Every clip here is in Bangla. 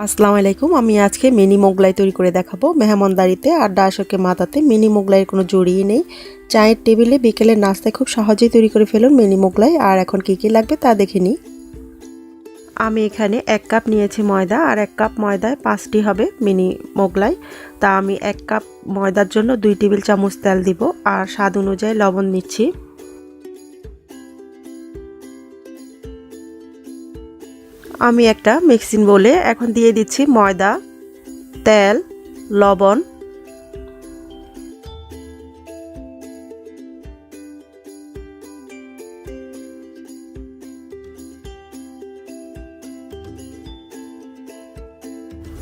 আসসালামু আলাইকুম। আমি আজকে মিনি মোগলাই তৈরি করে দেখাবো। মেহমানদারিতে আড্ডা আসরকে মাতাতে মিনি মোগলাইয়ের কোনো জড়িই নেই। চায়ের টেবিলে বিকেলের নাস্তায় খুব সহজেই তৈরি করে ফেলুন মিনি মোগলাই। আর এখন কী লাগবে তা দেখে নিই। আমি এখানে 1 কাপ নিয়েছি ময়দা, আর 1 কাপ ময়দায় 5টি হবে মিনি মোগলাই। তা আমি 1 কাপ ময়দার জন্য 2 টেবিল চামচ তেল দিব, আর স্বাদ অনুযায়ী লবণ নিচ্ছি। আমি একটা মিক্সিং বোলে এখন দিয়ে দিচ্ছি ময়দা, তেল, লবণ,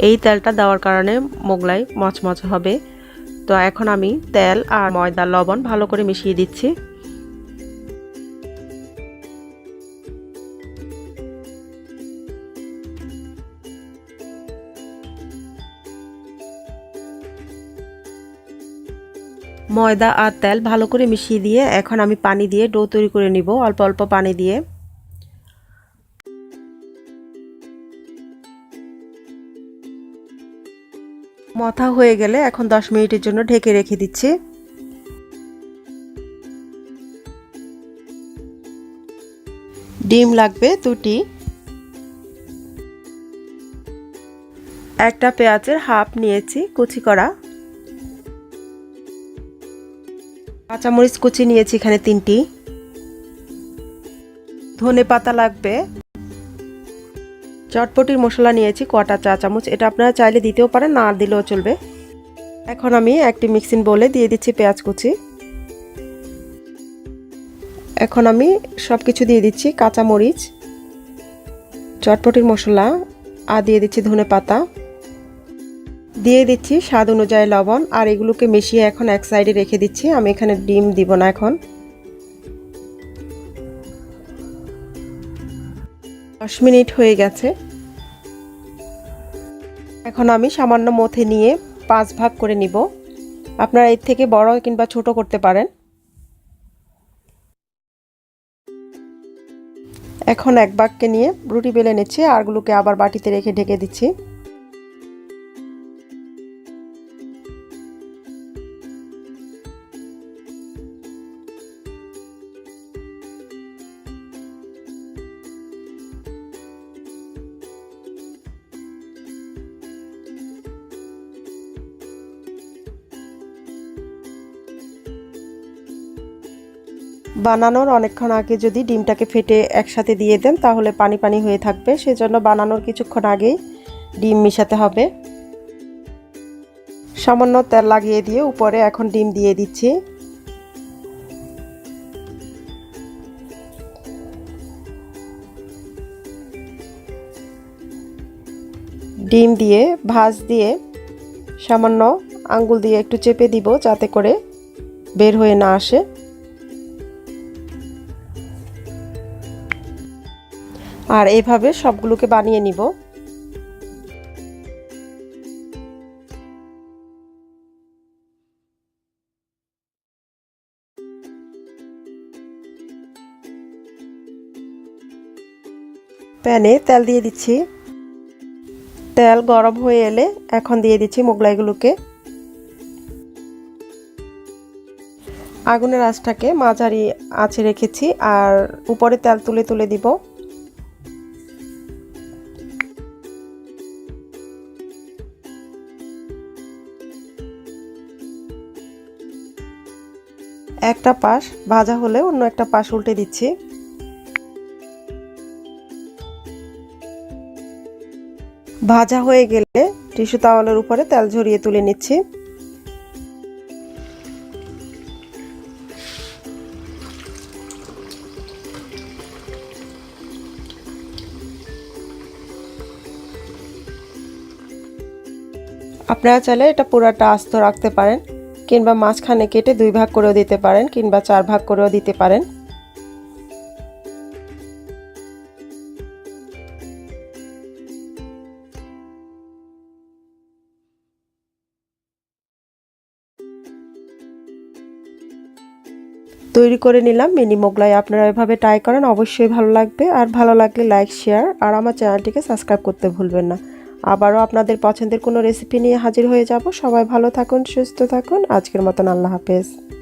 এই তেলটা দেওয়ার কারণে মোগলাই মচমচে হবে। তো এখন আমি তেল আর ময়দা লবণ ভালো করে মিশিয়ে দিচ্ছি। ময়দা আর তেল ভালো করে মিশিয়ে দিয়ে এখন আমি পানি দিয়ে ডো তৈরি করে নিব, অল্প অল্প পানি দিয়ে। মথা হয়ে গেলে এখন 10 মিনিটের জন্য ঢেকে রেখে দিচ্ছি। ডিম লাগবে 2টি। একটা পেঁয়াজের হাফ নিয়েছি কুচি করা। কাঁচামরিচ কুচি নিয়েছি এখানে 3টি। ধনে পাতা লাগবে। চটপটির মশলা নিয়েছি কটা চা চামচ, এটা আপনারা চাইলে দিতেও পারেন, না দিলেও চলবে। এখন আমি একটি মিক্সিং বোলে দিয়ে দিচ্ছি পেঁয়াজ কুচি। এখন আমি সব কিছু দিয়ে দিচ্ছি, কাঁচামরিচ, চটপটির মশলা, আর দিয়ে দিচ্ছি ধনে পাতা, দিয়ে দিচ্ছি স্বাদ অনুযায়ী লবণ, আর এগুলোকে মিশিয়ে এখন এক সাইডে রেখে দিচ্ছি। আমি এখানে ডিম দিব না। এখন 10 মিনিট হয়ে গেছে। এখন আমি সামান্য মথে নিয়ে 5 ভাগ করে নিব। আপনারা এর থেকে বড় কিংবা ছোট করতে পারেন। এখন এক ভাগকে নিয়ে রুটি বেলে নিচ্ছি, আরগুলোকে আবার বাটিতে রেখে ঢেকে দিচ্ছি। বানানোর অনেকক্ষণ আগে যদি ডিমটাকে ফেটে একসাথে দিয়ে দেন তাহলে পানি পানি হয়ে থাকবে, সেজন্য বানানোর কিছুক্ষণ আগেই ডিম মিশাতে হবে। সামান্য তেল লাগিয়ে দিয়ে উপরে এখন ডিম দিয়ে দিচ্ছি। ডিম দিয়ে ভাঁজ দিয়ে সামান্য আঙ্গুল দিয়ে একটু চেপে দিব যাতে করে বের হয়ে না আসে। আর এইভাবে সবগুলোকে বানিয়ে নিব। প্যানে তেল দিয়ে দিচ্ছি। তেল গরম হয়ে এলে এখন দিয়ে দিচ্ছি মোগলাইগুলোকে। আগুনের আঁচটাকে মাঝারি আঁচে রেখেছি, আর উপরে তেল তুলে তুলে দিব। একটা পাশ ভাজা হলে অন্য একটা পাশ উল্টে দিচ্ছি। ভাজা হয়ে গেলে টিস্যু তাওয়ালের উপরে তেল ঝরিয়ে তুলে নিচ্ছি। আপনারা চাইলে এটা পুরাটা আস্ত রাখতে পারেন, কিংবা মাঝখানে কেটে 2 ভাগ করেও দিতে পারেন, কিংবা 4 ভাগ করেও দিতে পারেন। তৈরি করে নিলাম মিনি মোগলাই। আপনারা এভাবে ট্রাই করেন, অবশ্যই ভালো লাগবে। আর ভালো লাগলে লাইক, শেয়ার আর আমার চ্যানেলটিকে সাবস্ক্রাইব করতে ভুলবেন না। আবারও আপনাদের পছন্দের কোনো রেসিপি নিয়ে হাজির হয়ে যাব। সবাই ভালো থাকুন, সুস্থ থাকুন। আজকের মতন আল্লাহ হাফেজ।